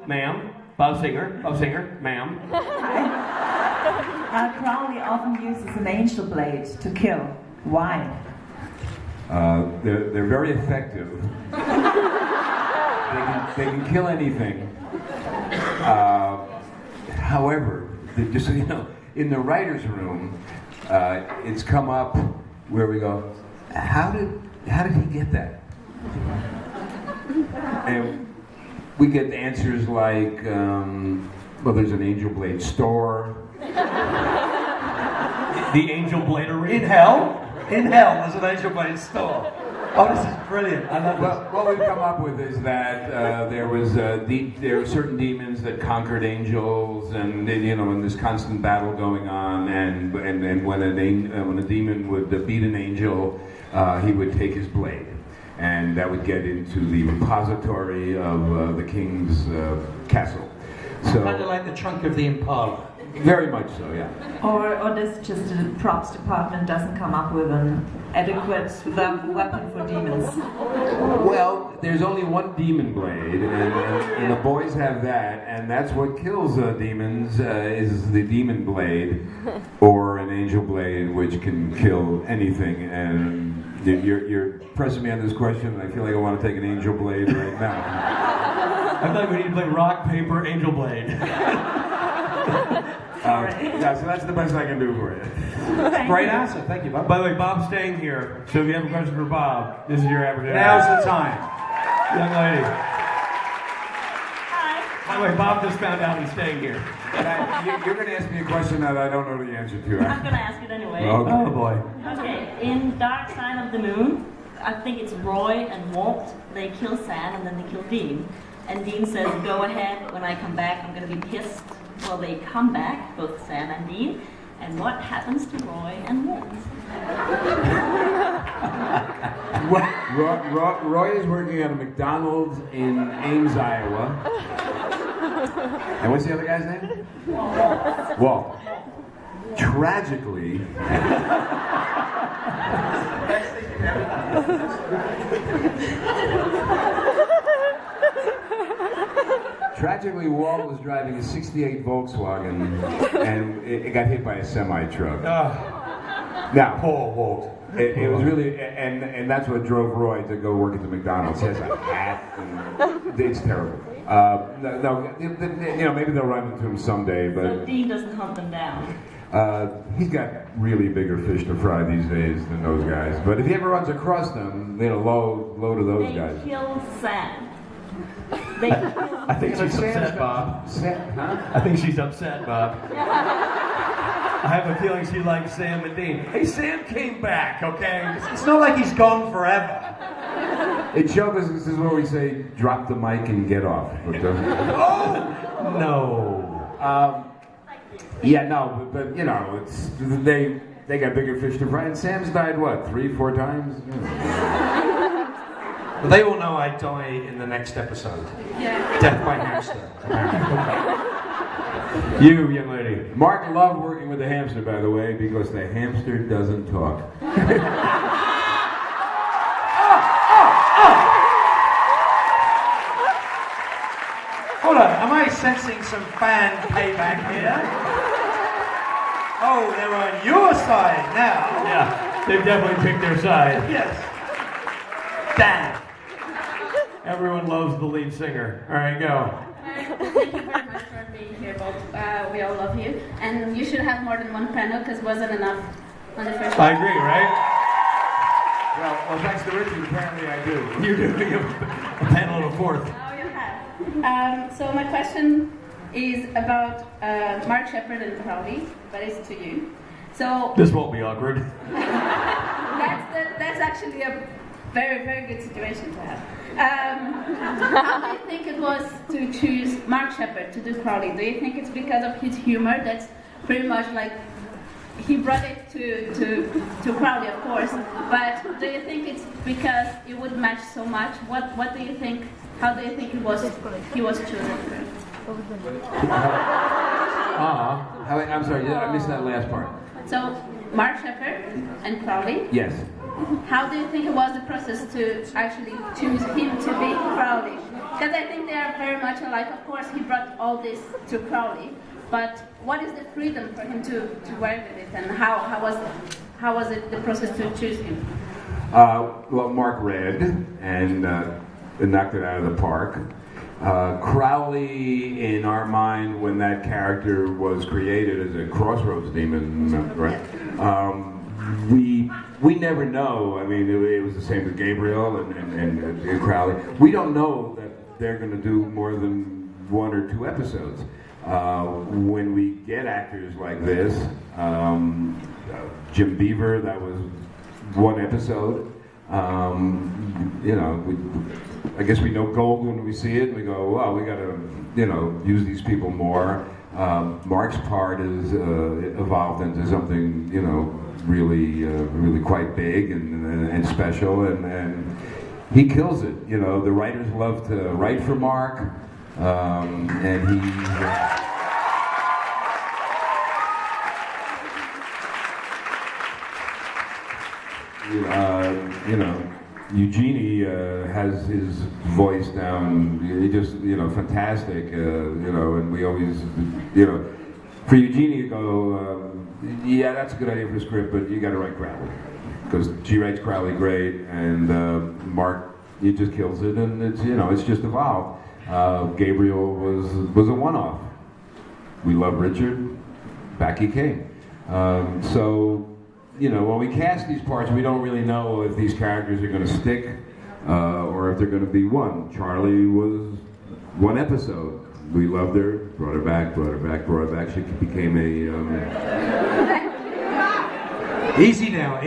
ma'am. Bob Singer, ma'am. Crowley often uses an angel blade to kill. Why? They're very effective. They can kill anything. However, just so you know, in the writer's room, it's come up where we go, how did he get that? And we get answers like, well, there's an angel blade store. The angel blade arena. In hell? In hell, there's an angel blade store. Oh, this is brilliant. I love this. What we've come up with is that there were certain demons that conquered angels, and and this constant battle going on. And when a demon would beat an angel, he would take his blade, and that would get into the repository of the king's castle. So Kind of like the trunk of the Impala. very much so, yeah. Or this just the props department doesn't come up with an adequate weapon for demons. Well, there's only one demon blade, and the boys have that, and that's what kills demons, is the demon blade, or an angel blade, which can kill anything. And you're pressing me on this question, and I feel like I want to take an angel blade right now. I thought we need to play rock, paper, angel blade. Yeah, so that's the best I can do for you. Great answer. Thank you, Bob. By the way, Bob's staying here, so if you have a question for Bob, this is your opportunity. Now's the time. Young lady. Hi. By the way, Bob just found out he's staying here. You're going to ask me a question that I don't know the answer to. I'm gonna ask it anyway. Okay. Oh boy. Okay, in Dark Side of the Moon, I think it's Roy and Walt. They kill Sam and then they kill Dean. And Dean says, "Go ahead. When I come back, I'm gonna be pissed." Well, they come back, both Sam and Dean. And what happens to Roy and Walt? Roy is working at a McDonald's in Ames, Iowa. And what's the other guy's name? Walt. Tragically, Tragically, Walt was driving a '68 Volkswagen, and it got hit by a semi-truck. Now, Poor Walt. it was really, and that's what drove Roy to go work at the McDonald's. He has a hat, and it's terrible. Maybe they'll run into him someday, So but Dean doesn't hunt them down. he's got really bigger fish to fry these days than those guys. But if he ever runs across them, low to those guys. They kill Sam. They kill I think she's upset, Bob. I think she's upset, Bob. I have a feeling she likes Sam and Dean. Hey, Sam came back, okay? It's not like he's gone forever. In show business, this is where we say, drop the mic and get off. But, Oh! No. but it's they got bigger fish to fry. And Sam's died what, 3-4 times? But they all know I die in the next episode. Death by hamster. You, young lady. Mark loved working with the hamster, by the way, because the hamster doesn't talk. Hold on, am I sensing some fan payback here? Oh, they're on your side now. Yeah, they've definitely picked their side. Yes. Damn. Everyone loves the lead singer. All right, go. Thank you very much for being here, Bob. We all love you. And you should have more than one panel because it wasn't enough on the first I one. agree, right? Well, thanks to Richard, apparently I do. You're doing a panel of a fourth. Oh, you have. So my question is about Mark Shepard and Crowley, but it's to you. So This won't be awkward. that's actually a very, very good situation to have. How do you think it was to choose Mark Shepard to do Crowley? Do you think it's because of his humor that's pretty much like he brought it to Crowley, of course, but do you think it's because it would match so much? What do you think? How do you think he was chosen? I'm sorry, I missed that last part. So Mark Shepard and Crowley. Yes. How do you think it was the process to actually choose him to be Crowley? Because I think they are very much alike. Of course, he brought all this to Crowley, but what is the freedom for him to work with it, and how was it the process to choose him? Well, Mark read and knocked it out of the park. Crowley, in our mind, when that character was created as a crossroads demon, right? We never know. I mean, it was the same with Gabriel and Crowley. We don't know that they're going to do more than 1 or 2 episodes. When we get actors like this, Jim Beaver, that was 1 episode. I guess we know gold when we see it. We go, well, we got to, use these people more. Mark's part is evolved into something, really quite big and special, and he kills it. The writers love to write for Mark, and he. Eugenie has his voice down. He just, fantastic. And we always, for Eugenie to go, yeah, that's a good idea for a script, but you got to write Crowley, because she writes Crowley great, and Mark, he just kills it, and it's just evolved. Gabriel was a one-off. We love Richard. Back he came. When we cast these parts, we don't really know if these characters are going to stick or if they're going to be one. Charlie was 1 episode. We loved her, brought her back. She became a... Easy now.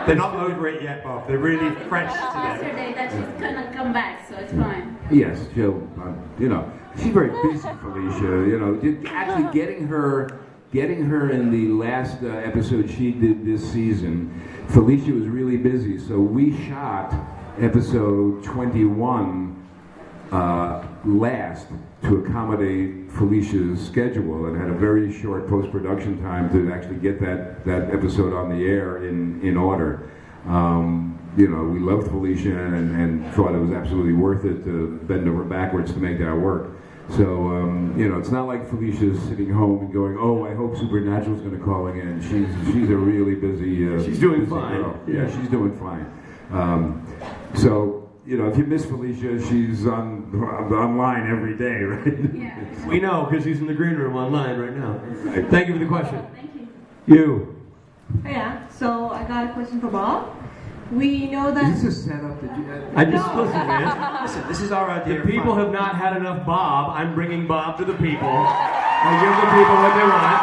They're not over it yet, Bob. They're really fresh today. Yesterday that she's going to come back, so it's fine. Yes, she'll, she's very busy, Felicia. Actually getting her in the last episode she did this season, Felicia was really busy, so we shot episode 21 last to accommodate Felicia's schedule, and had a very short post-production time to actually get that episode on the air in order. We loved Felicia and thought it was absolutely worth it to bend over backwards to make that work. So, it's not like Felicia's sitting home and going, oh, I hope Supernatural's going to call again. She's a really busy she's doing busy fine. Girl. Yeah, she's doing fine. If you miss Felicia, she's online every day, right? Yeah. We know, because he's in the green room online right now. Thank you for the question. Thank you. You. Yeah, so I got a question for Bob. We know that... Is this a setup that you had? I just listen, man. Listen, this is our idea. The people have not had enough Bob. I'm bringing Bob to the people. I give the people what they want.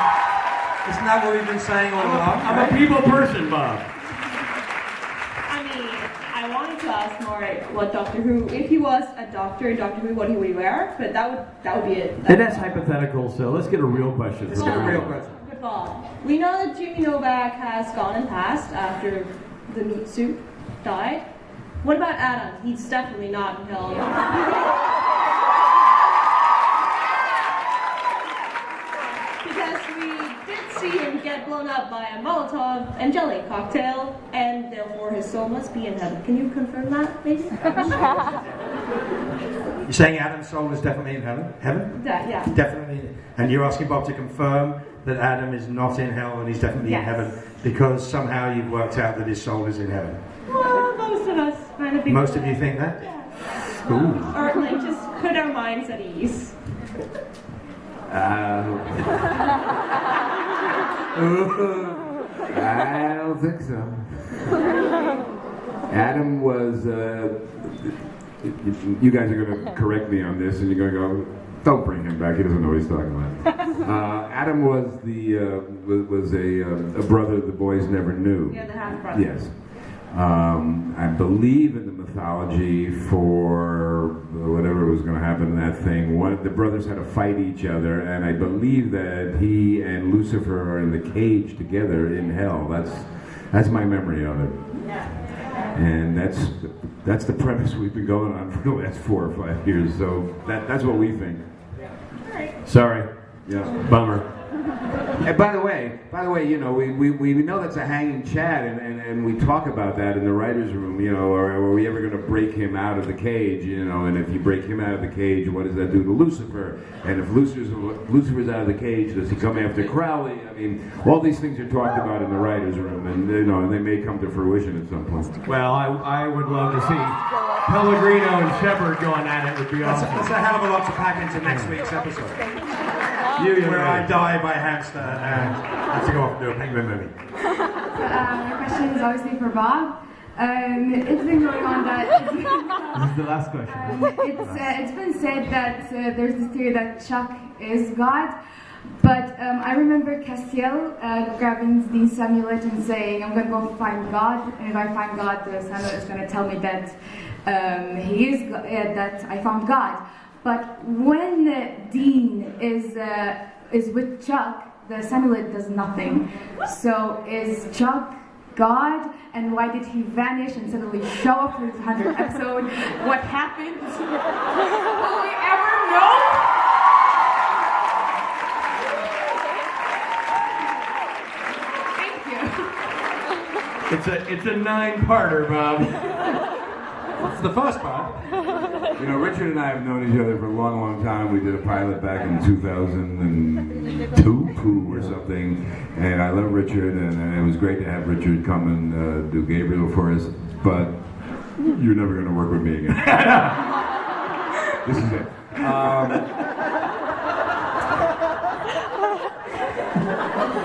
Isn't that what we've been saying all along? I'm a people person, Bob. I mean, I wanted to ask more what Doctor Who, if he was a doctor in Doctor Who, what he would wear, but that would be it. And that's hypothetical, so let's get a real question. Let's get a real question. Good Bob. We know that Jimmy Novak has gone and passed after the meat suit died. What about Adam? He's definitely not in hell. Because we did see him get blown up by a Molotov and jelly cocktail, and therefore his soul must be in heaven. Can you confirm that, maybe? You're saying Adam's soul is definitely in heaven? Yeah. Definitely. And you're asking Bob to confirm that Adam is not in hell and he's definitely in heaven, because somehow you've worked out that his soul is in heaven. Well, most of us kind of. Most of you think that? Yeah. Ooh. Or like just put our minds at ease. I don't think so. Adam was. You guys are going to correct me on this, and you're going to go, "Don't bring him back. He doesn't know what he's talking about." Adam was a brother the boys never knew. Yeah, the half brother. Yes. I believe in the mythology for whatever was going to happen in that thing. The brothers had to fight each other, and I believe that he and Lucifer are in the cage together in hell. That's my memory of it. Yeah. And that's the premise we've been going on for the last 4 or 5 years. So that's what we think. Sorry. Yeah. Bummer. And by the way, you know, we know that's a hanging chat, and we talk about that in the writers' room. You know, are we ever going to break him out of the cage? You know, and if you break him out of the cage, what does that do to Lucifer? And if Lucifer's out of the cage, does he come after Crowley? I mean, all these things are talked about in the writers' room, and you know, and they may come to fruition at some point. Well, I would love to see Pellegrino and Shepard going at it. Would be awesome. That's a hell of a lot to pack into next week's episode. Where I die by hamster and have to go off and do a penguin movie. My question is obviously for Bob. It's been going on that... This is the last question. It's been said that there's this theory that Chuck is God, but I remember Castiel grabbing the amulet and saying, I'm going to go find God, and if I find God, the amulet is going to tell me that he is that I found God. But when Dean is with Chuck, the amulet does nothing. So is Chuck God? And why did he vanish and suddenly show up for his 100th episode? What happened? Will we ever know? It's a 9-parter, Bob. What's the first part? You know, Richard and I have known each other for a long, long time. We did a pilot back in 2002 or something, and I love Richard, and it was great to have Richard come and do Gabriel for us, but you're never going to work with me again. This is it.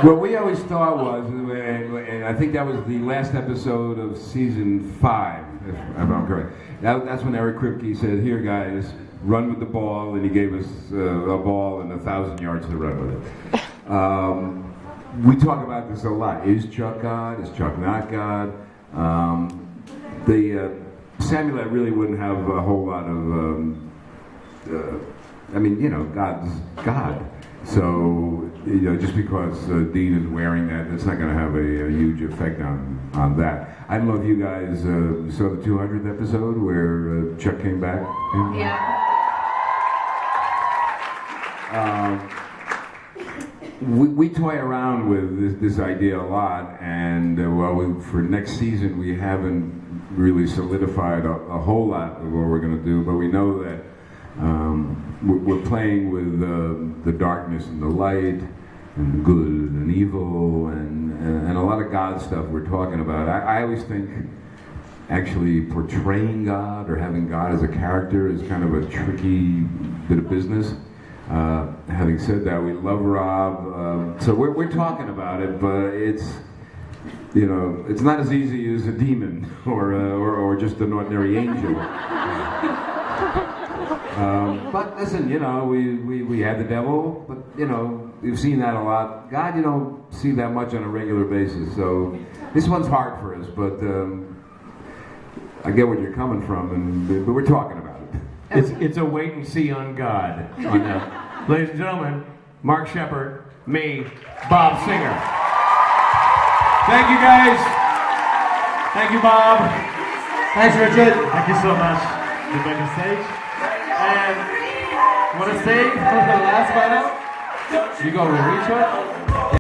What we always thought was, and I think that was the last episode of season 5, if I'm correct. That's when Eric Kripke said, "Here, guys, run with the ball," and he gave us a ball and 1,000 yards to run with it. We talk about this a lot. Is Chuck God? Is Chuck not God? Samuel really wouldn't have a whole lot of. I mean, you know, God's God. So, you know, just because Dean is wearing that, it's not going to have a huge effect on that. I don't know if you guys saw the 200th episode where Chuck came back. Yeah. We toy around with this idea a lot, and for next season we haven't really solidified a whole lot of what we're going to do, but we know that we're playing with the darkness and the light, and the good and evil, and a lot of God stuff we're talking about. I always think actually portraying God or having God as a character is kind of a tricky bit of business. Having said that, we love Rob, so we're talking about it, but it's, you know, it's not as easy as a demon or just an ordinary angel. But listen, you know, we had the devil, but you know, we've seen that a lot. God, you don't see that much on a regular basis, so this one's hard for us, but I get where you're coming from, but we're talking about it. It's a wait and see on God. On that. Ladies and gentlemen, Mark Shepard, me, Bob Singer. Thank you guys. Thank you, Bob. Thanks, Richard. Thank you so much. Get back on stage. And want to sing for the last final? You go with Richard.